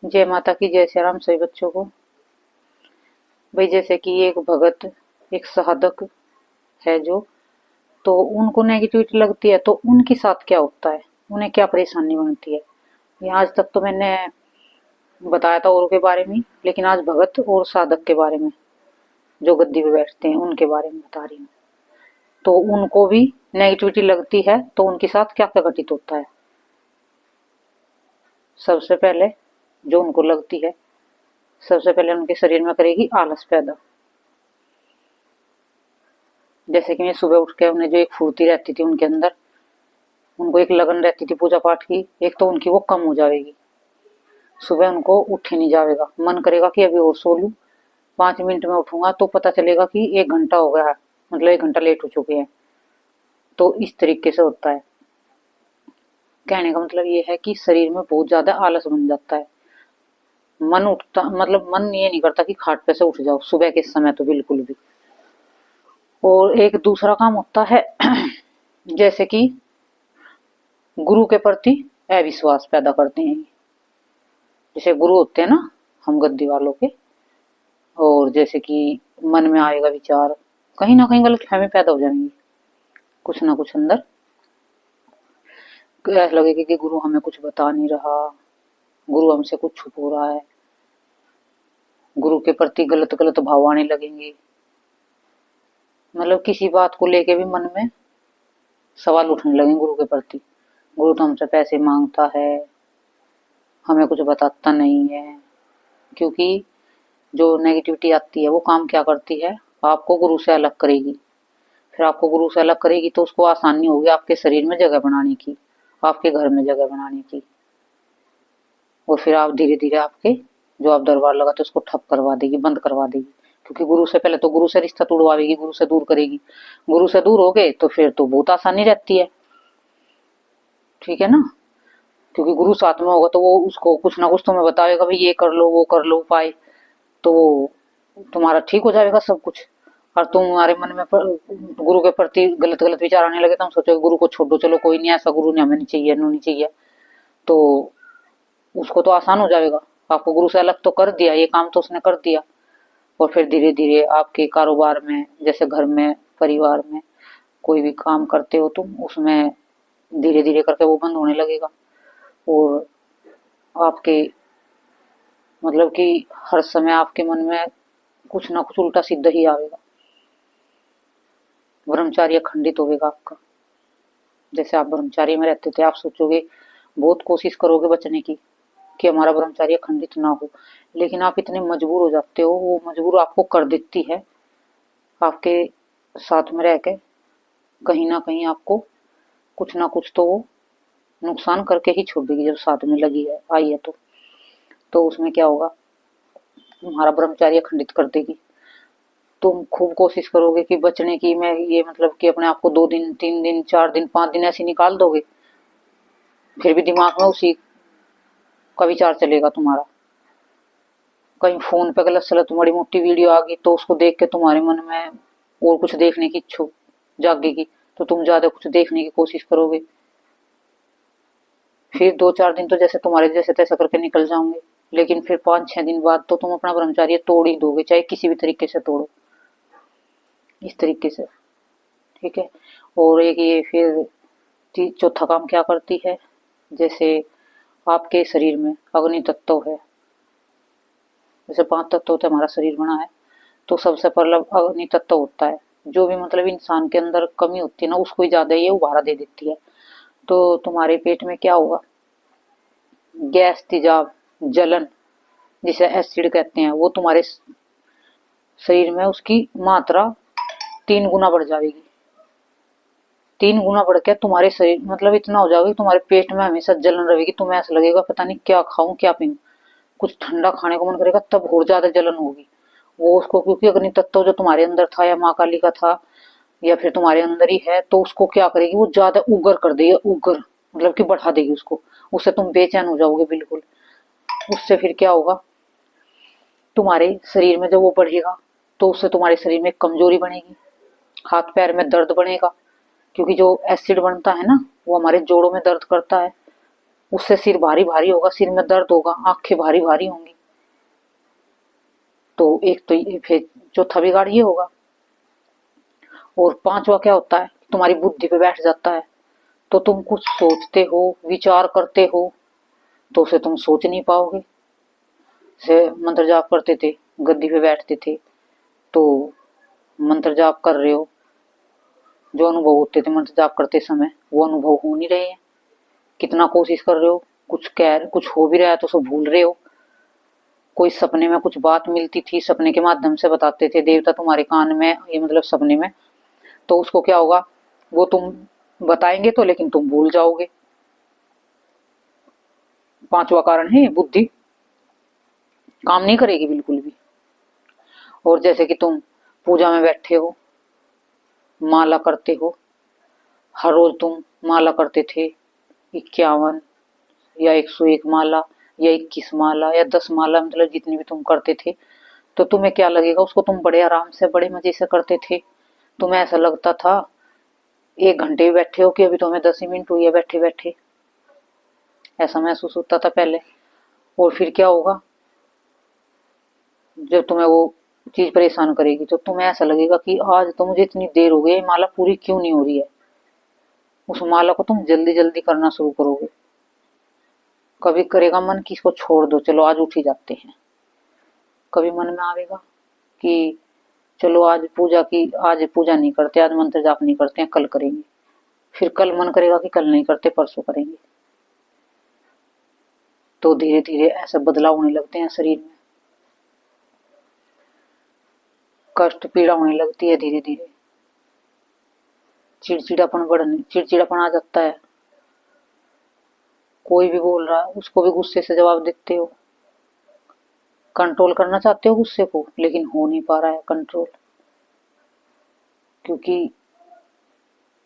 जय माता की, जय श्री राम सभी बच्चों को। भाई जैसे कि एक भगत, एक साधक है जो, तो उनको नेगेटिविटी लगती है तो उनके साथ क्या होता है, उन्हें क्या परेशानी बनती है। ये आज तक तो मैंने बताया था औरों के बारे में, लेकिन आज भगत और साधक के बारे में, जो गद्दी पे बैठते हैं उनके बारे में बता रही हूँ। तो उनको भी नेगेटिविटी लगती है तो उनके साथ क्या क्या घटित होता है। सबसे पहले जो उनको लगती है, सबसे पहले उनके शरीर में करेगी आलस पैदा। जैसे कि मैं सुबह उठ के, उन्हें जो एक फुर्ती रहती थी उनके अंदर, उनको एक लगन रहती थी पूजा पाठ की, एक तो उनकी वो कम हो जाएगी। सुबह उनको उठे नहीं जाएगा, मन करेगा कि अभी और सो लूं, 5 मिनट में उठूंगा तो पता चलेगा कि 1 घंटा हो गया है, मतलब 1 घंटा लेट हो चुके हैं। तो इस तरीके से होता है। कहने का मतलब ये है कि शरीर में बहुत ज्यादा आलस बन जाता है। मन उठता, मतलब मन ये नहीं करता कि खाट पे से उठ जाओ सुबह के समय, तो बिल्कुल भी। और एक दूसरा काम होता है जैसे कि गुरु के प्रति अविश्वास पैदा करते हैं। जैसे गुरु होते हैं ना हम गद्दी वालों के, और जैसे कि मन में आएगा विचार, कहीं ना कहीं गलतफहमी पैदा हो जाएंगी, कुछ ना कुछ अंदर ऐसा लगेगा कि गुरु हमें कुछ बता नहीं रहा, गुरु हमसे कुछ छुप हो रहा है, गुरु के प्रति गलत गलत भाव आने लगेंगे। मतलब किसी बात को लेके भी मन में सवाल उठने लगेंगे गुरु के प्रति। गुरु तो हमसे पैसे मांगता है, हमें कुछ बताता नहीं है। क्योंकि जो नेगेटिविटी आती है वो काम क्या करती है, आपको गुरु से अलग करेगी। फिर आपको गुरु से अलग करेगी तो उसको आसानी होगी आपके शरीर में जगह बनाने की, आपके घर में जगह बनाने की। और फिर आप धीरे धीरे आपके जो आप दरबार लगाते उसको ठप करवा देगी, बंद करवा देगी। क्योंकि गुरु से पहले तो गुरु से रिश्ता तोड़वाएगी, गुरु से दूर करेगी। गुरु से दूर हो गए तो फिर तो बहुत आसानी रहती है, ठीक है ना। क्योंकि गुरु साथ में होगा तो वो उसको कुछ ना कुछ तुम्हें बताएगा, भाई ये कर लो वो कर लो उपाय, तो तुम्हारा ठीक हो जाएगा सब कुछ। और तुम्हारे मन में गुरु के प्रति गलत गलत विचार आने लगे तो हम सोचोगे गुरु को छोड़ दो, चलो कोई नहीं, ऐसा गुरु नहीं, हमें नहीं चाहिए, नहीं चाहिए। तो उसको तो आसान हो जाएगा, आपको गुरु से अलग तो कर दिया, ये काम तो उसने कर दिया। और फिर धीरे धीरे आपके कारोबार में, जैसे घर में, परिवार में कोई भी काम करते हो तुम, उसमें धीरे धीरे करके वो बंद होने लगेगा। और आपके मतलब कि हर समय आपके मन में कुछ ना कुछ उल्टा सीधा ही आएगा, ब्रह्मचार्य खंडित होगा आपका। जैसे आप ब्रह्मचार्य में रहते थे, आप सोचोगे, बहुत कोशिश करोगे बचने की कि हमारा ब्रह्मचार्य खंडित ना हो, लेकिन आप इतने मजबूर हो जाते हो, वो मजबूर आपको कर देती है आपके साथ में रह के, कहीं ना कहीं आपको कुछ ना कुछ तो वो नुकसान करके ही छोड़ देगी। जब साथ में लगी है, आई है, तो उसमें क्या होगा, तुम्हारा ब्रह्मचार्य खंडित कर देगी। तुम खूब कोशिश करोगे कि बचने की, मैं ये मतलब कि अपने आप को 2 दिन 3 दिन 4 दिन 5 दिन ऐसे निकाल दोगे, फिर भी दिमाग में उसी का विचार चलेगा तुम्हारा। कहीं फोन पे गलत सलत बड़ी मोटी वीडियो आ गई तो उसको देख के तुम्हारे मन में और कुछ देखने की इच्छा जागेगी, तो तुम ज्यादा कुछ देखने की कोशिश करोगे। फिर 2 4 दिन तो जैसे तुम्हारे जैसे तैसे करके निकल जाओगे, लेकिन फिर 5 6 दिन बाद तो तुम अपना ब्रह्मचार्य तोड़ ही दोगे, चाहे किसी भी तरीके से तोड़ो, इस तरीके से, ठीक है। और एक ये फिर चौथा काम क्या करती है, जैसे आपके शरीर में अग्नि तत्व है, जैसे 5 तत्व से हमारा शरीर बना है, तो सबसे पहला अग्नि तत्व होता है। जो भी मतलब इंसान के अंदर कमी होती है ना, उसको ही ज्यादा ये उभारा दे देती है। तो तुम्हारे पेट में क्या होगा, गैस, तेजाब, जलन, जिसे एसिड कहते हैं, वो तुम्हारे शरीर में उसकी मात्रा 3 गुना बढ़ जाएगी। 3 गुना बढ़ के तुम्हारे शरीर मतलब इतना हो जाएगा कि तुम्हारे पेट में हमेशा जलन रहेगी। तुम्हें ऐसा लगेगा पता नहीं क्या खाऊं क्या पीऊं, कुछ ठंडा खाने को मन करेगा तब और ज्यादा जलन होगी। वो उसको, क्योंकि अग्नि तत्व जो तुम्हारे अंदर था या माँ काली का था या फिर तुम्हारे अंदर ही है, तो उसको क्या करेगी, वो ज्यादा उग्र कर देगी, उग्र मतलब कि बढ़ा देगी उसको। उससे तुम बेचैन हो जाओगे बिल्कुल। उससे फिर क्या होगा, तुम्हारे शरीर में जब वो बढ़ेगा तो उससे तुम्हारे शरीर में कमजोरी बनेगी, हाथ पैर में दर्द बनेगा। क्योंकि जो एसिड बनता है ना, वो हमारे जोड़ों में दर्द करता है, उससे सिर भारी भारी होगा, सिर में दर्द होगा, आंखें भारी भारी होंगी। तो एक तो ये, फिर चौथा बिगाड़ ये होगा। और पांचवा क्या होता है, तुम्हारी बुद्धि पे बैठ जाता है, तो तुम कुछ सोचते हो, विचार करते हो, तो उसे तुम सोच नहीं पाओगे। जैसे मंत्र जाप करते थे, गद्दी पे बैठते थे, तो मंत्र जाप कर रहे हो, जो अनुभव होते थे मंत्र जाप करते समय वो अनुभव हो नहीं रहे हैं। कितना कोशिश कर रहे हो, कुछ हो भी रहा है तो उसे भूल रहे हो। कोई सपने में कुछ बात मिलती थी, सपने के माध्यम से बताते थे देवता तुम्हारे कान में, ये मतलब सपने में, तो उसको क्या होगा, वो तुम बताएंगे तो लेकिन तुम भूल जाओगे। पांचवा कारण है बुद्धि काम नहीं करेगी बिल्कुल भी। और जैसे कि तुम पूजा में बैठे हो, माला करते हो, हर रोज तुम माला करते थे 51 या 101 माला या 21 माला या 10 माला, मतलब जितनी भी तुम करते थे, तो तुम्हें क्या लगेगा, उसको तुम बड़े आराम से बड़े मजे से करते थे। तुम्हें ऐसा लगता था 1 घंटे भी बैठे हो कि अभी तो हमें 10 ही मिनट हुई है बैठे बैठे, ऐसा महसूस होता था पहले। और फिर क्या होगा, जब तुम्हें वो चीज परेशान करेगी तो तुम्हें ऐसा लगेगा कि आज तो मुझे इतनी देर हो गई, माला पूरी क्यों नहीं हो रही है। उस माला को तुम जल्दी जल्दी करना शुरू करोगे। कभी करेगा मन कि इसको छोड़ दो, चलो आज उठ ही जाते हैं। कभी मन में आएगा कि चलो आज पूजा नहीं करते, आज मंत्र जाप नहीं करते हैं, कल करेंगे। फिर कल मन करेगा कि कल नहीं करते, परसों करेंगे। तो धीरे धीरे ऐसा बदलाव होने लगते हैं शरीर में, कष्ट पीड़ा होने लगती है धीरे धीरे, चिड़चिड़ापन आ जाता है। कोई भी बोल रहा है उसको भी गुस्से से जवाब देते हो, कंट्रोल करना चाहते हो गुस्से को, लेकिन हो नहीं पा रहा है कंट्रोल, क्योंकि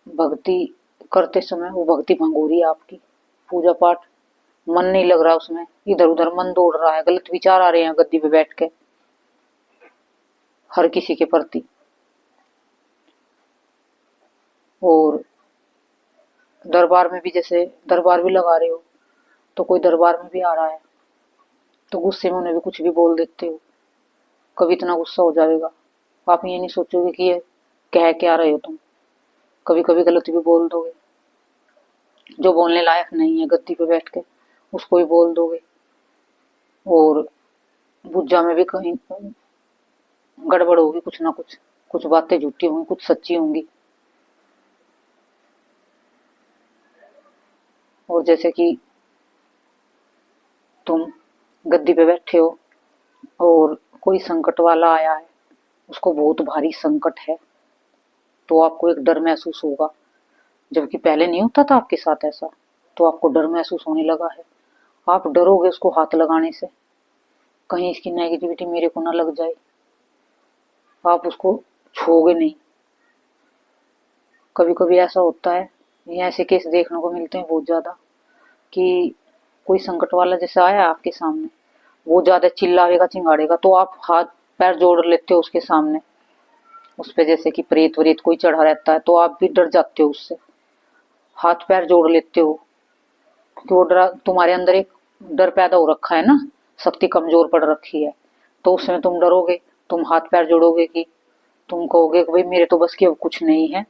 भक्ति करते समय वो भक्ति भंग हो रही है आपकी। पूजा पाठ मन नहीं लग रहा उसमें, इधर उधर मन दौड़ रहा है, गलत विचार आ रहे हैं गद्दी पे बैठ के हर किसी के प्रति। और दरबार में भी, जैसे दरबार भी लगा रहे हो, तो कोई दरबार में भी आ रहा है तो गुस्से में उन्हें भी कुछ भी बोल देते हो। कभी इतना गुस्सा हो जाएगा, आप ये नहीं सोचोगे कि ये कह क्या रहे हो तुम, कभी कभी गलत भी बोल दोगे, जो बोलने लायक नहीं है गद्दी पे बैठ के उसको भी बोल दोगे। और बुज्जा में भी कहीं गड़बड़ होगी, कुछ ना कुछ, कुछ बातें झूठी होंगी, कुछ सच्ची होंगी। और जैसे कि तुम गद्दी पे बैठे हो और कोई संकट वाला आया है, उसको बहुत भारी संकट है, तो आपको एक डर महसूस होगा, जबकि पहले नहीं होता था आपके साथ ऐसा, तो आपको डर महसूस होने लगा है। आप डरोगे उसको हाथ लगाने से, कहीं इसकी नेगेटिविटी मेरे को ना लग जाए, आप उसको छूओगे नहीं। कभी कभी ऐसा होता है, ये ऐसे केस देखने को मिलते हैं बहुत ज्यादा, कि कोई संकट वाला जैसे आया आपके सामने, वो ज्यादा चिल्लाएगा चिंगाड़ेगा तो आप हाथ पैर जोड़ लेते हो उसके सामने, उस पे जैसे कि प्रेत व्रेत कोई चढ़ा रहता है तो आप भी डर जाते हो उससे, हाथ पैर जोड़ लेते हो, क्योंकि वो डरा, तुम्हारे अंदर एक डर पैदा हो रखा है ना, शक्ति कमजोर पड़ रखी है, तो उसमें तुम डरोगे, तुम हाथ पैर जोड़ोगे, कि तुम कहोगे कि भाई मेरे तो बस की अब कुछ नहीं है,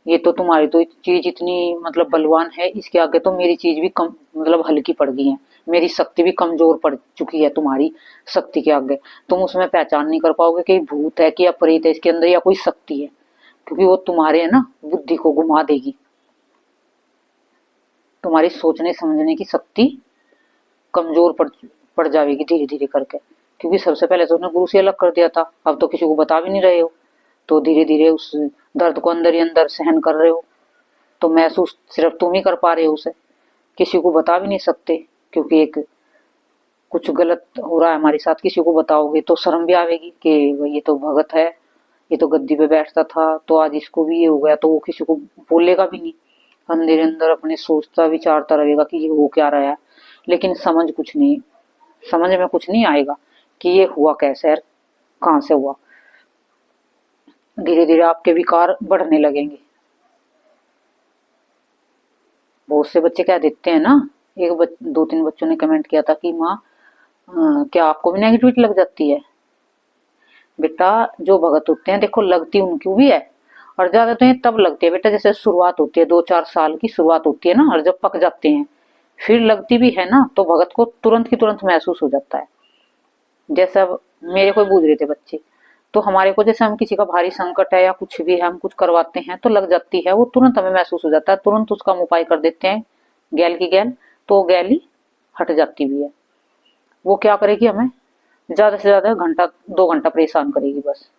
ये तो तुम्हारी तो चीज इतनी मतलब बलवान है, इसके आगे तो मेरी चीज भी कम मतलब हल्की पड़ गई है, मेरी शक्ति भी कमजोर पड़ चुकी है तुम्हारी शक्ति के आगे। तुम उसमें पहचान नहीं कर पाओगे कि भूत है कि या प्रेत है इसके अंदर या कोई शक्ति है, क्योंकि वो तुम्हारे है ना बुद्धि को घुमा देगी, तुम्हारी सोचने समझने की शक्ति कमजोर पड़ जाएगी धीरे धीरे करके। क्योंकि सबसे पहले तो उसने गुरु से अलग कर दिया था, अब तो किसी को बता भी नहीं रहे हो, तो धीरे धीरे उस दर्द को अंदर ही अंदर सहन कर रहे हो, तो महसूस सिर्फ तुम ही कर पा रहे हो उसे, किसी को बता भी नहीं सकते, क्योंकि एक कुछ गलत हो रहा है हमारे साथ, किसी को बताओगे तो शर्म भी आवेगी कि ये तो भगत है, ये तो गद्दी पे बैठता था, तो आज इसको भी ये हो गया, तो वो किसी को बोलेगा भी नहीं, अंदर अंदर अपने सोचता विचारता रहेगा कि ये हो क्या रहा है, लेकिन समझ में कुछ नहीं आएगा कि ये हुआ कैसे है, कहाँ से हुआ। धीरे धीरे आपके विकार बढ़ने लगेंगे। बहुत से बच्चे कह देते हैं ना, दो तीन बच्चों ने कमेंट किया था कि माँ क्या आपको भी नेगेटिविटी लग जाती है? बेटा जो भगत होते हैं देखो लगती उनको भी है, और ज्यादा तो ये तब लगती है बेटा जैसे शुरुआत होती है, 2-4 साल की शुरुआत होती है ना, और जब पक जाते हैं फिर लगती भी है ना, तो भगत को तुरंत की तुरंत महसूस हो जाता है। जैसे अब मेरे को बूझ रहे थे बच्चे, तो हमारे को जैसे हम किसी का भारी संकट है या कुछ भी है, हम कुछ करवाते हैं तो लग जाती है, वो तुरंत हमें महसूस हो जाता है, तुरंत उसका हम उपाय कर देते हैं गैल की गैल, तो गैल ही हट जाती भी है। वो क्या करेगी, हमें ज्यादा से ज्यादा घंटा 2 घंटा परेशान करेगी बस,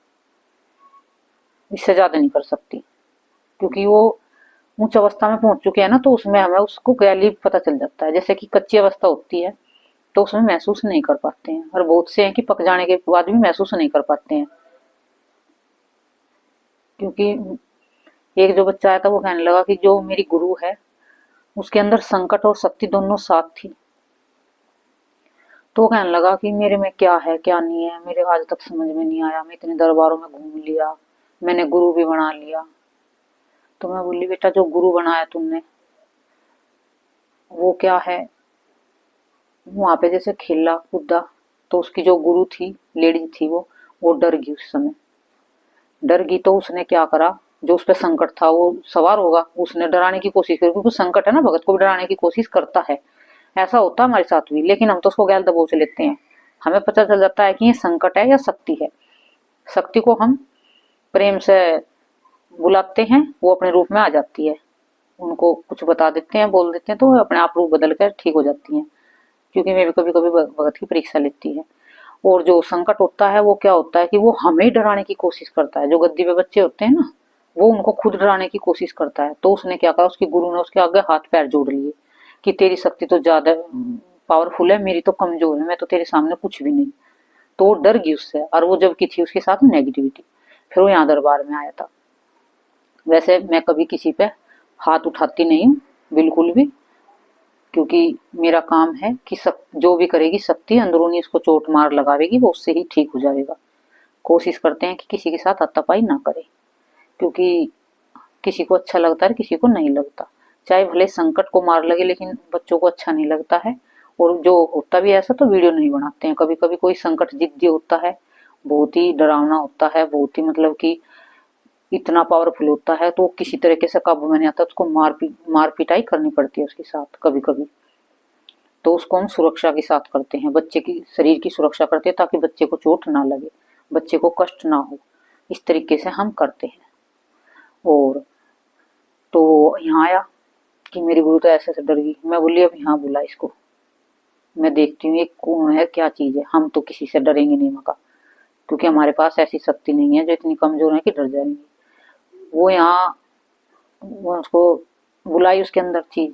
इससे ज्यादा नहीं कर सकती, क्योंकि वो उच्च अवस्था में पहुंच चुके हैं ना, तो उसमें हमें उसको गैली पता चल जाता है। जैसे कि कच्ची अवस्था होती है तो उसमें महसूस नहीं कर पाते हैं, और बहुत से हैं कि पक जाने के बाद भी महसूस नहीं कर पाते हैं। क्योंकि एक जो बच्चा आया था वो कहने लगा कि जो मेरी गुरु है उसके अंदर संकट और शक्ति दोनों साथ थी, तो वो कहने लगा कि मेरे में क्या है क्या नहीं है, मेरे आज तक समझ में नहीं आया, मैं इतने दरबारों में घूम लिया, मैंने गुरु भी बना लिया। तो मैं बोली बेटा जो गुरु बनाया तुमने वो क्या है, वहां पे जैसे खेला कूदा, तो उसकी जो गुरु थी, लेडी थी, वो डर गई उस समय, डर गई तो उसने क्या करा, जो उस पर संकट था वो सवार होगा, उसने डराने की कोशिश की, क्योंकि संकट है ना, भगत को भी डराने की कोशिश करता है। ऐसा होता है हमारे साथ भी, लेकिन हम तो उसको गैल दबोच लेते हैं। हमें पता चल जाता है कि ये संकट है या शक्ति है। शक्ति को हम प्रेम से बुलाते हैं, वो अपने रूप में आ जाती है, उनको कुछ बता देते हैं, बोल देते हैं, तो वो अपने आप रूप बदल कर ठीक हो जाती हैं। क्योंकि मैं भी कभी कभी भगत की परीक्षा लेती है। और जो संकट होता है वो क्या होता है कि वो हमें डराने की कोशिश करता है। जो गद्दी पे बच्चे होते हैं ना, वो उनको खुद डराने की कोशिश करता है। तो उसने क्या कहा, उसकी गुरु ने उसके आगे हाथ पैर जोड़ लिए कि तेरी शक्ति तो ज्यादा पावरफुल है, मेरी तो कमजोर है, मैं तो तेरे सामने कुछ भी नहीं। तो वो डर गई उससे, और वो जब की थी उसके साथ नेगेटिविटी। फिर वो यहाँ दरबार में आया था। वैसे मैं कभी किसी पे हाथ उठाती नहीं हूँ बिल्कुल भी, क्योंकि मेरा काम है कि सब जो भी करेगी शक्ति अंदरूनी उसको चोट मार लगावेगी, वो उससे ही ठीक हो जाएगा। कोशिश करते हैं कि किसी के साथ हाथापाई ना करें, क्योंकि किसी को अच्छा लगता है किसी को नहीं लगता। चाहे भले संकट को मार लगे, लेकिन बच्चों को अच्छा नहीं लगता है। और जो होता भी ऐसा तो वीडियो नहीं बनाते हैं। कभी कभी कोई संकट जिद्दी होता है, बहुत ही डरावना होता है, बहुत ही मतलब कि इतना पावरफुल होता है, तो किसी तरीके से काबू में नहीं आता, उसको मार पिटाई करनी पड़ती है उसके साथ कभी कभी। तो उसको हम सुरक्षा के साथ करते हैं, बच्चे की शरीर की सुरक्षा करते हैं, ताकि बच्चे को चोट ना लगे, बच्चे को कष्ट ना हो, इस तरीके से हम करते हैं। और तो यहाँ आया कि मेरी गुरु तो ऐसे से डर गई। मैं बोली अब यहाँ बुला इसको, मैं देखती हूँ ये कौन है क्या चीज है। हम तो किसी से डरेंगे नहीं मका, क्योंकि हमारे पास ऐसी शक्ति नहीं है जो इतनी कमजोर है कि डर जाएंगे। वो यहाँ वो उसको बुलाई, उसके अंदर चीज,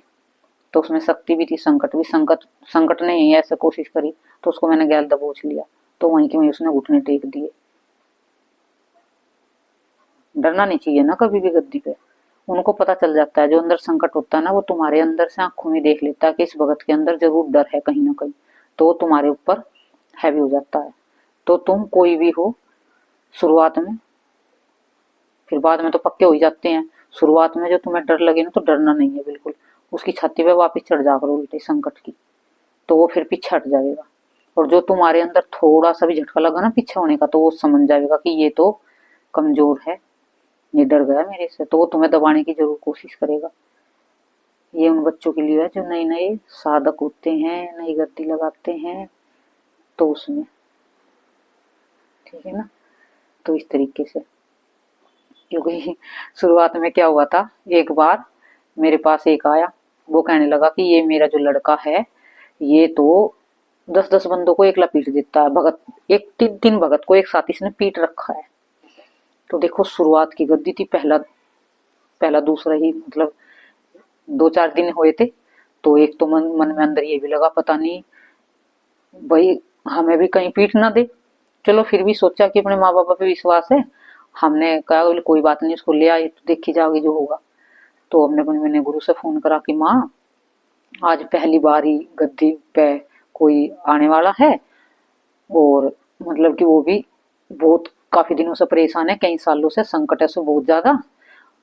तो उसमें शक्ति भी थी, संकट भी। संकट संकट ने ही ऐसे कोशिश करी, तो उसको मैंने गैल दबोच लिया, तो वहीं के वहीं उसने घुटने टेक दिए। डरना नहीं चाहिए ना कभी भी गद्दी पे। उनको पता चल जाता है, जो अंदर संकट होता है ना, वो तुम्हारे अंदर से आंखों में देख लेता है कि इस भगत के अंदर जरूर डर है कहीं ना कहीं, तो वो तुम्हारे ऊपर हैवी हो जाता है। तो तुम कोई भी हो शुरुआत में, फिर बाद में तो पक्के हो ही जाते हैं। शुरुआत में जो तुम्हें डर लगे ना, तो डरना नहीं है बिल्कुल, उसकी छाती पे वापिस चढ़ जाकर उल्टे संकट की, तो वो फिर पीछे हट जाएगा। और जो तुम्हारे अंदर थोड़ा सा भी झटका लगा ना पीछे होने का, तो वो समझ जाएगा कि ये तो कमजोर है, ये डर गया मेरे से, तो वो तुम्हें दबाने की जरूर कोशिश करेगा। ये उन बच्चों के लिए है जो नए नए साधक होते हैं, नई गद्दी लगाते हैं, तो उसमें ठीक है ना। तो इस तरीके से, क्योंकि शुरुआत में क्या हुआ था, एक बार मेरे पास एक आया, वो कहने लगा कि ये मेरा जो लड़का है ये तो 10-10 बंदों को एकला पीट देता है, भगत एक 3 भगत को एक साथ इसने पीट रखा है। तो देखो शुरुआत की गद्दी थी, पहला पहला दूसरा ही मतलब 2-4 दिन हुए थे। तो एक तो मन में अंदर ये भी लगा, पता नहीं भाई हमें भी कहीं पीट ना दे। चलो फिर भी सोचा कि अपने माँ बाप पे विश्वास है, हमने कहा बोले कोई बात नहीं, उसको ले आए तो देखी जाओगी जो होगा। तो मैंने गुरु से फोन करा कि माँ आज पहली बार ही गद्दी पे कोई आने वाला है, और मतलब कि वो भी बहुत काफी दिनों से परेशान है, कई सालों से संकट है सो बहुत ज्यादा।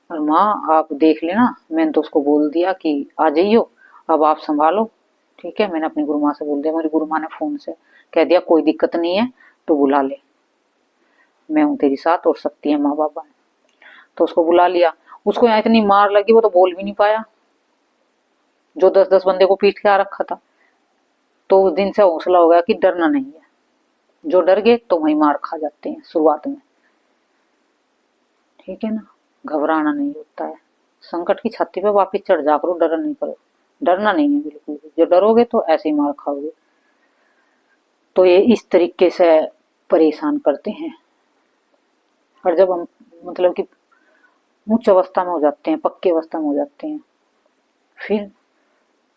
और माँ आप देख लेना, मैंने तो उसको बोल दिया कि आ जाइयो, अब आप संभालो। ठीक है, मैंने अपनी गुरु माँ से बोल दिया, मेरी गुरु माँ ने फोन से कह दिया कोई दिक्कत नहीं है, तो बुला ले, मैं हूँ तेरी साथ और शक्ति है माँ बाबा। तो उसको बुला लिया। उसको यहाँ इतनी मार लगी वो तो बोल भी नहीं पाया, जो 10-10 बंदे को पीट के आ रखा था। तो उस दिन से हौसला हो गया कि डरना नहीं है, जो डर गए तो वही मार खा जाते हैं शुरुआत में। ठीक है ना, घबराना नहीं होता है, संकट की छाती पे वापिस चढ़ जा करो, डरना नहीं करो, डरना नहीं है बिल्कुल भी। जो डरोगे तो ऐसे ही मार खाओगे। तो ये इस तरीके से परेशान करते हैं। और जब हम मतलब कि उच्च अवस्था में हो जाते हैं, पक्की अवस्था में हो जाते हैं, फिर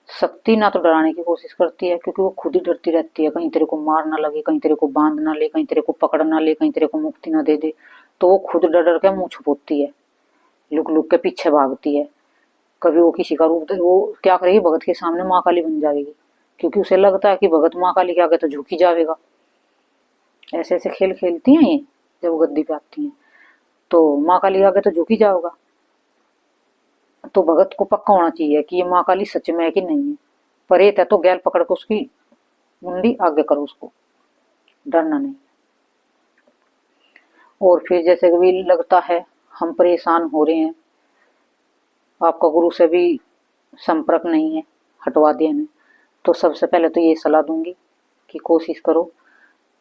शक्ति ना तो डराने की कोशिश करती है, क्योंकि वो खुद ही डरती रहती है, कहीं तेरे को मार ना लगे, कहीं तेरे को बांध ना ले, कहीं तेरे को पकड़ ना ले, कहीं तेरे को मुक्ति ना दे दे। तो वो खुद डर डर के मुंह छुपोती है, लुक लुक के पीछे भागती है। कभी वो किसी का रूप, वो क्या करेगी, भगत के सामने माँ काली बन जाएगी, क्योंकि उसे लगता है कि भगत माँ काली के आगे तो झुक ही जाएगा। ऐसे ऐसे खेल खेलती हैं ये जब वो गद्दी पे आती हैं, तो माँ काली के आगे तो झुक ही जाओगा। तो भगत को पक्का होना चाहिए कि ये माँ काली सच में है कि नहीं है। परेत है तो गैल पकड़ के उसकी मुंडी आगे करो, उसको डरना नहीं। और फिर जैसे कभी लगता है हम परेशान हो रहे हैं, आपका गुरु से भी संपर्क नहीं है, हटवा दिया ने, तो सबसे पहले तो ये सलाह दूंगी कि कोशिश करो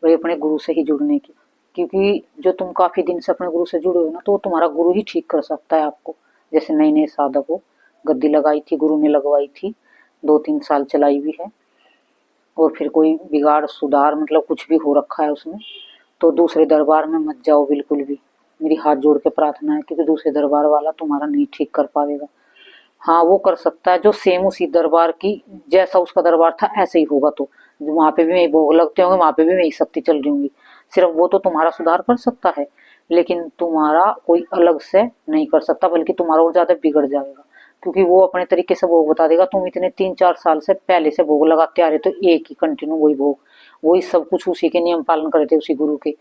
भाई अपने गुरु से ही जुड़ने की। क्योंकि जो तुम काफी दिन से अपने गुरु से जुड़े हो ना, तो तुम्हारा गुरु ही ठीक कर सकता है आपको। जैसे नए नए साधक हो, गद्दी लगाई थी गुरु ने, लगवाई थी, 2-3 साल चलाई भी है, और फिर कोई बिगाड़ सुधार मतलब कुछ भी हो रखा है उसमें, तो दूसरे दरबार में मत जाओ बिल्कुल भी। मेरी हाथ जोड़ के प्रार्थना है, क्योंकि दूसरे दरबार वाला तुम्हारा नहीं ठीक कर पाएगा। हाँ वो कर सकता है जो सेम उसी दरबार की, जैसा उसका दरबार था ऐसे ही होगा, तो वहां पे भी वही भोग लगते होंगे, वहां पे भी वही शक्ति चल रही होंगी, सिर्फ वो तो तुम्हारा सुधार कर सकता है, लेकिन तुम्हारा कोई अलग से नहीं कर सकता, बल्कि तुम्हारा और ज्यादा बिगड़ जाएगा। क्योंकि वो अपने तरीके से भोग बता देगा, तुम इतने 3-4 साल से पहले से भोग लगाते आ रहे, तो एक ही कंटिन्यू वही भोग, वही सब कुछ उसी के नियम पालन करते उसी गुरु के,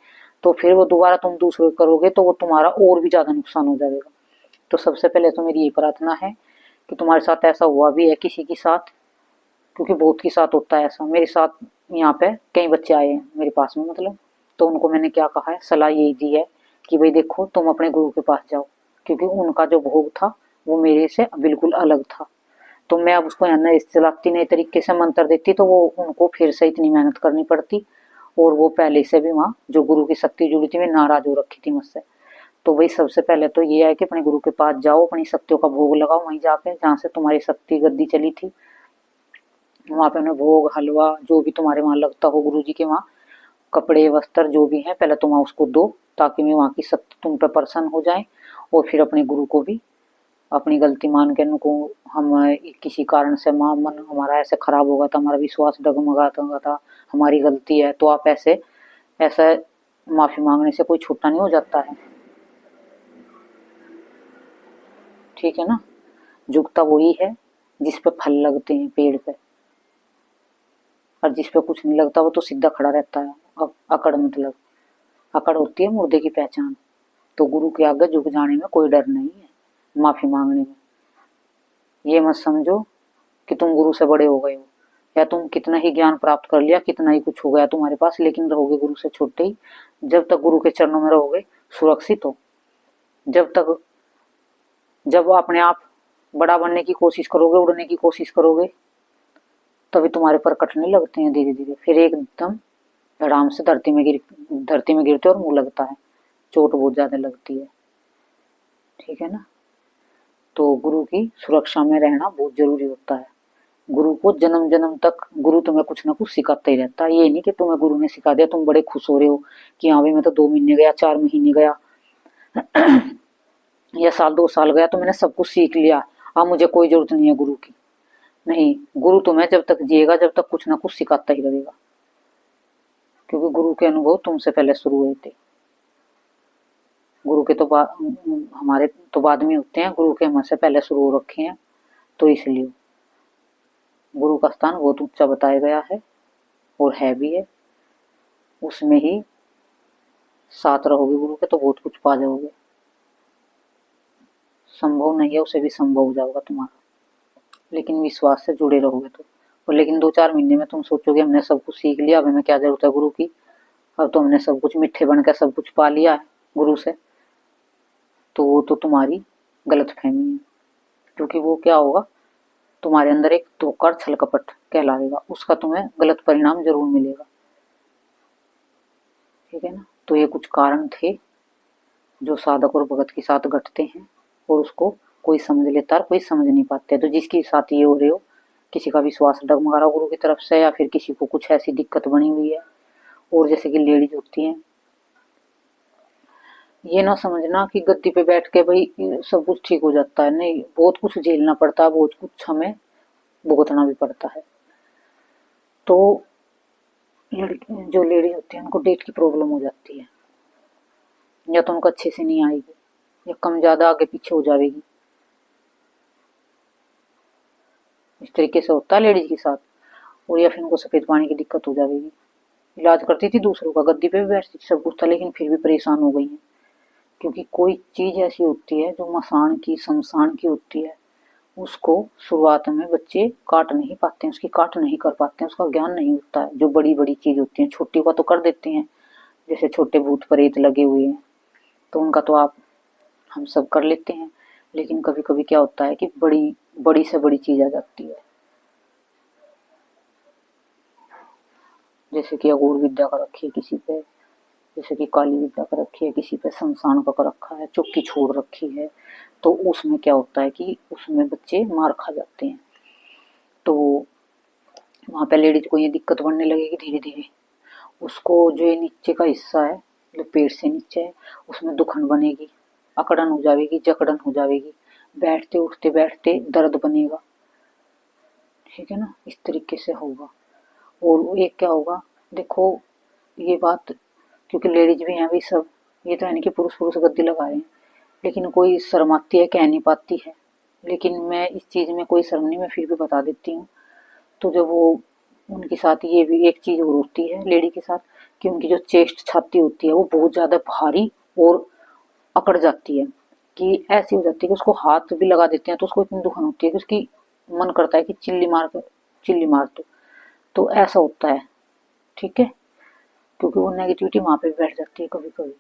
तो फिर वो दोबारा तुम दूसरे करोगे तो वो तुम्हारा और भी ज्यादा नुकसान हो जाएगा। तो सबसे पहले तो मेरी ये प्रार्थना है कि तुम्हारे साथ ऐसा हुआ भी है किसी के साथ, क्योंकि बहुत के साथ होता है ऐसा। मेरे साथ यहाँ पे कई बच्चे आए हैं मेरे पास में, मतलब तो उनको मैंने क्या कहा है, सलाह यही दी है कि भाई देखो तुम अपने गुरु के पास जाओ, क्योंकि उनका जो भोग था वो मेरे से बिल्कुल अलग था। तो मैं अब उसको यहाँ चलाती नए तरीके से मंत्र देती, तो वो उनको फिर से इतनी मेहनत करनी पड़ती, और वो पहले से भी वहाँ जो गुरु की शक्ति जुड़ी थी, मैं नाराज हो रखी थी मुझसे। तो भाई सबसे पहले तो ये है कि अपने गुरु के पास जाओ, अपनी शक्तियों का भोग लगाओ वहीं जाके जहाँ से तुम्हारी शक्ति गद्दी चली थी, वहां पे उन्हें भोग हलवा जो भी तुम्हारे वहां लगता हो गुरु जी के वहां, कपड़े वस्त्र जो भी है पहले तुम वहां उसको दो, ताकि मैं वहां की शक्ति तुम पे प्रसन्न हो जाए। और फिर अपने गुरु को भी अपनी गलती मान के उनको, हम किसी कारण से मन हमारा ऐसे खराब होगा था, हमारा विश्वास डगमगाता था, हमारी गलती है, तो आप ऐसे ऐसा माफी मांगने से कोई छूटा नहीं हो जाता है। ठीक है ना, झुकता वही है जिस पे फल लगते हैं पेड़ पे, और जिस पे कुछ नहीं लगता वो तो सीधा खड़ा रहता है। अकड़ मतलब अकड़ होती है मुर्दे की पहचान। तो गुरु के आगे झुक जाने में कोई डर नहीं है, माफी मांगने में। ये मत समझो कि तुम गुरु से बड़े हो गए हो, या तुम कितना ही ज्ञान प्राप्त कर लिया, कितना ही कुछ हो गया तुम्हारे पास, लेकिन रहोगे गुरु से छोटे ही। जब तक गुरु के चरणों में रहोगे सुरक्षित हो। जब तक जब अपने आप बड़ा बनने की कोशिश करोगे, उड़ने की कोशिश करोगे, तभी तुम्हारे पर कटने लगते हैं धीरे धीरे, फिर एकदम धड़ाम से धरती में गिरते और मुंह लगता है, चोट बहुत ज्यादा लगती है। ठीक है ना, तो गुरु की सुरक्षा में रहना बहुत जरूरी होता है। गुरु को जन्म जन्म तक गुरु तुम्हें कुछ ना कुछ सिखाता ही रहता है। ये नहीं कि तुम्हें गुरु ने सिखा दिया तुम बड़े खुश हो रहे हो कि हाँ भाई मैं तो 2 महीने गया, 4 महीने गया या साल 2 साल गया तो मैंने सब कुछ सीख लिया, अब मुझे कोई जरूरत नहीं है गुरु की। नहीं, गुरु तुम्हें जब तक जिएगा जब तक कुछ ना कुछ सिखाता ही रहेगा, क्योंकि गुरु के अनुभव तुमसे पहले शुरू हुए थे। गुरु के तो हमारे तो बाद में होते हैं, गुरु के हमसे पहले शुरू हो रखे हैं, तो इसलिए गुरु का स्थान बहुत ऊंचा बताया गया है, और है भी है। उसमें ही साथ रहोगे गुरु के तो बहुत कुछ पा जाओगे। संभव नहीं है उसे भी संभव हो जाएगा तुम्हारा, लेकिन विश्वास से जुड़े रहोगे तो। और लेकिन 2-4 महीने में तुम सोचोगे हमने सब कुछ सीख लिया, अब हमें क्या जरूरत है गुरु की, अब तो हमने सब कुछ मिठ्ठे बनकर सब कुछ पा लिया है गुरु से। तो वो तो तुम्हारी गलतफहमी है, क्योंकि वो क्या होगा, तुम्हारे अंदर एक धोखा छल कपट कहलाएगा, उसका तुम्हें गलत परिणाम जरूर मिलेगा। ठीक है ना। तो ये कुछ कारण थे जो साधक और भगत के साथ घटते हैं, और उसको कोई समझ लेता है और कोई समझ नहीं पाते। तो जिसके साथ ये हो रहे हो, किसी का विश्वास डगमगा रहा गुरु की तरफ से, या फिर किसी को कुछ ऐसी दिक्कत बनी हुई है, और जैसे कि लेडीज होती हैं, ये ना समझना कि गद्दी पे बैठ के भाई सब कुछ ठीक हो जाता है, नहीं, बहुत कुछ झेलना पड़ता है, बहुत कुछ हमें भुगतना भी पड़ता है। तो जो लेडीज होती है उनको डेट की प्रॉब्लम हो जाती है, या तो उनको अच्छे से नहीं आएगी, या कम ज्यादा आगे पीछे हो जाएगी, इस तरीके से होता है लेडीज के साथ। और या फिर उनको सफेद पानी की दिक्कत हो जाएगी। इलाज करती थी दूसरों का, गद्दी पे भी बैठती थी, सब कुछ था, लेकिन फिर भी परेशान हो गई है, क्योंकि कोई चीज ऐसी होती है जो मसान की शमशान की होती है, उसको शुरुआत में बच्चे काट नहीं पाते हैं, उसकी काट नहीं कर पाते हैं, उसका ज्ञान नहीं होता है। जो बड़ी बड़ी चीज होती है, छोटी का तो कर देते हैं, जैसे छोटे भूत प्रेत लगे हुए हैं तो उनका तो आप हम सब कर लेते हैं, लेकिन कभी कभी क्या होता है कि बड़ी बड़ी से बड़ी चीज आ जाती है, जैसे कि अघोर विद्या का रखी है किसी पे, जैसे कि काली विद्या कर रखी है किसी पे, शमशान का कर रखा है, चुप्पी छोड़ रखी है, तो उसमें क्या होता है कि उसमें बच्चे मार खा जाते हैं। तो वहां पे लेडीज को ये दिक्कत बढ़ने लगेगी धीरे धीरे, उसको जो ये नीचे का हिस्सा है, जो पेट से नीचे है, उसमें दुखन बनेगी, अकड़न हो जाएगी, जकड़न हो जाएगी, बैठते उठते बैठते दर्द बनेगा। ठीक है ना, इस तरीके से होगा। और एक क्या होगा, देखो ये बात, क्योंकि लेडीज भी हैं भाई सब, ये तो है नहीं कि पुरुष पुरुष गद्दी लगा रहे हैं, लेकिन कोई शर्माती है, कह नहीं पाती है, लेकिन मैं इस चीज में कोई शर्म नहीं, मैं फिर भी बता देती हूँ। तो जब वो उनके साथ ये भी एक चीज और होती है लेडी के साथ, कि उनकी जो चेस्ट छाती होती है वो बहुत ज्यादा भारी और अकड़ जाती है, कि ऐसी हो जाती है कि उसको हाथ भी लगा देते हैं तो उसको इतनी दुखन होती है कि उसकी मन करता है कि चिल्ली मार दो। तो ऐसा होता है। ठीक है, क्योंकि वो नेगेटिविटी वहां पे बैठ जाती है कभी कभी।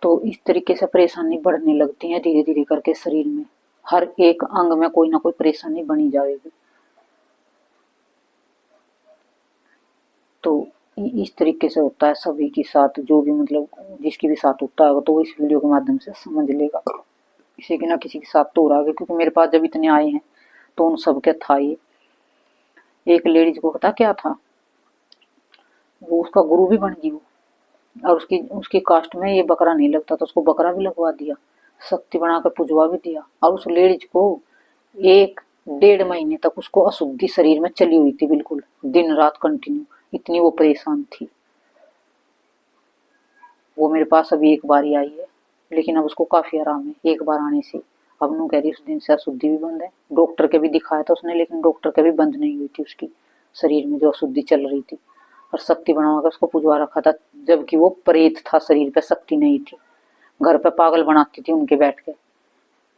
तो इस तरीके से परेशानी बढ़ने लगती है धीरे धीरे करके शरीर में, हर एक अंग में कोई ना कोई परेशानी बनी जाएगी। तो इस तरीके से होता है सभी के साथ, जो भी मतलब जिसके भी साथ होता है तो वो इस वीडियो के माध्यम से समझ लेगा, किसी के ना किसी के साथ तो हो रहा है। क्योंकि मेरे पास जब इतने आए हैं तो उन सब के था ये। एक लेडीज को पता क्या था, वो उसका गुरु भी बन गई वो, और उसकी उसकी कास्ट में ये बकरा नहीं लगता तो उसको बकरा भी लगवा दिया, शक्ति बनाकर पुजवा भी दिया, और उस लेडीज को 1-1.5 महीने तक उसको अशुद्धि शरीर में चली हुई थी, बिल्कुल दिन रात कंटिन्यू, इतनी वो परेशान थी। वो मेरे पास अभी एक बार ही आई है, लेकिन अब उसको काफी आराम है एक बार आने से। अब नू कह रही उस दिन से अशुद्धि भी बंद है, डॉक्टर के भी दिखाया था उसने, लेकिन डॉक्टर के भी बंद नहीं हुई थी उसकी शरीर में जो अशुद्धि चल रही थी, और शक्ति बनवाकर उसको पुजवा रखा था, जबकि वो प्रेत था, शरीर पे शक्ति नहीं थी। घर पे पागल बनाती थी उनके बैठ के,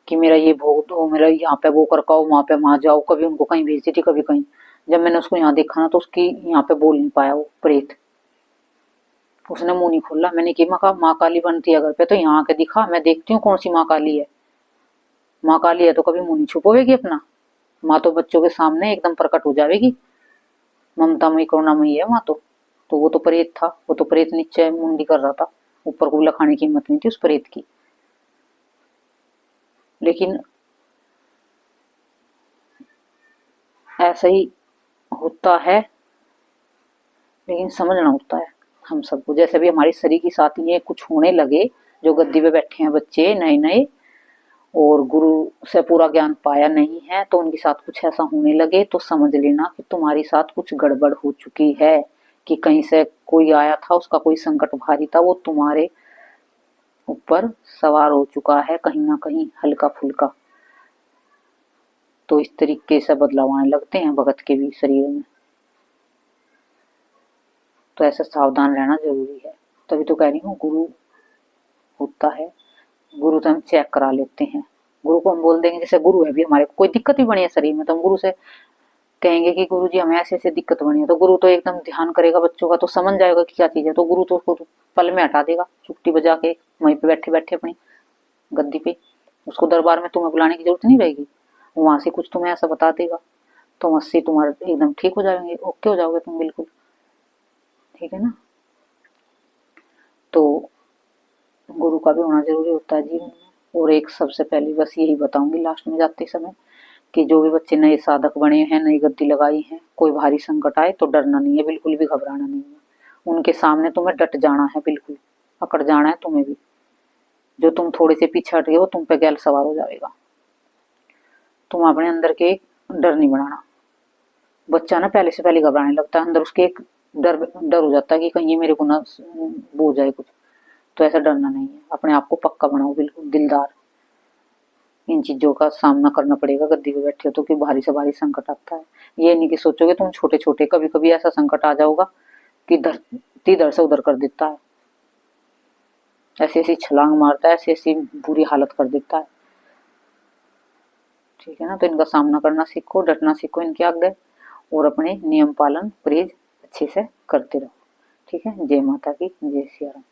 कि मेरा ये भोग दो, मेरा यहाँ पे वो करकाओ, वहां पे वहां जाओ, कभी उनको कहीं भेजती थी कभी कहीं। जब मैंने उसको यहाँ देखा ना तो उसकी यहाँ पे बोल नहीं पाया वो प्रेत, उसने मुंह नहीं खोला। मैंने की माँ काली बनती है घर पे तो यहाँ आके दिखा, मैं देखती हूँ कौन सी माँ काली है। माँ काली है तो कभी मुंह नहीं छुपोवेगी अपना, माँ तो बच्चों के सामने एकदम प्रकट हो जाएगी, ममतामयी करुणामयी है माँ तो वो तो प्रेत था, वो तो प्रेत नीचे मुंडी कर रहा था, ऊपर को लखाने की हिम्मत नहीं थी उस प्रेत की। लेकिन ऐसा ही होता है, लेकिन समझना होता है हम सबको। जैसे भी हमारे शरीर के साथ ये कुछ होने लगे, जो गद्दी पे बैठे हैं बच्चे नए नए, और गुरु से पूरा ज्ञान पाया नहीं है, तो उनके साथ कुछ ऐसा होने लगे तो समझ लेना कि तुम्हारे साथ कुछ गड़बड़ हो चुकी है, कि कहीं से कोई आया था, उसका कोई संकट भारी था, वो तुम्हारे ऊपर सवार हो चुका है कहीं ना कहीं हल्का फुल्का। तो इस तरीके से बदलाव आने लगते हैं भगत के भी शरीर में। तो ऐसे सावधान रहना जरूरी है। तभी तो कह रही हूँ गुरु होता है, गुरु तो हम चेक करा लेते हैं, गुरु को हम बोल देंगे, जैसे गुरु है भी हमारे, कोई दिक्कत भी बनी है शरीर में तो हम गुरु से कहेंगे कि गुरु जी हमें ऐसे ऐसे दिक्कत बनी है, तो गुरु तो एकदम ध्यान करेगा बच्चों का, तो समझ जाएगा कि क्या चीज है, तो गुरु तो उसको पल में हटा देगा, चुटकी बजा के वहीं पे बैठे बैठे अपनी गद्दी पे। उसको दरबार में तुम्हें बुलाने की जरूरत नहीं रहेगी, वहां से कुछ तुम्हें ऐसा बता देगा, तुम उससे तुम्हारे एकदम ठीक हो जाएंगे, ओके हो जाओगे तुम बिल्कुल। ठीक है ना। तो गुरु का भी होना जरूरी होता है जीवन में। और एक सबसे पहले बस यही बताऊंगी लास्ट में जाते समय, कि जो भी बच्चे नए साधक बने हैं, नई गद्दी लगाई है, कोई भारी संकट आए तो डरना नहीं है, बिल्कुल भी घबराना नहीं है। उनके सामने तुम्हें डट जाना है, बिल्कुल अकड़ जाना है तुम्हें भी। जो तुम थोड़े से पीछे हट गए हो, तुम पे गैल सवार हो जाएगा। तुम अपने अंदर के एक डर नहीं बनाना। बच्चा ना पहले से पहले घबराने लगता है, अंदर उसके एक डर डर हो जाता है कि कहीं ये मेरे को ना वो हो जाए कुछ। तो ऐसा डरना नहीं है, अपने आप को पक्का बनाओ, बिल्कुल दिलदार। इन चीजों का सामना करना पड़ेगा गद्दी पे बैठे हो तो, कि भारी से भारी संकट आता है। ये नहीं कि सोचोगे तुम छोटे छोटे, कभी कभी ऐसा संकट आ जाओगा कि धरती इधर से उधर कर देता है, ऐसी ऐसी छलांग मारता है, ऐसी ऐसी बुरी हालत कर देता है। ठीक है ना। तो इनका सामना करना सीखो, डटना सीखो इनके आगे, और अपने नियम पालन परहेज अच्छे से करते रहो। ठीक है। जय माता की, जय सिया राम।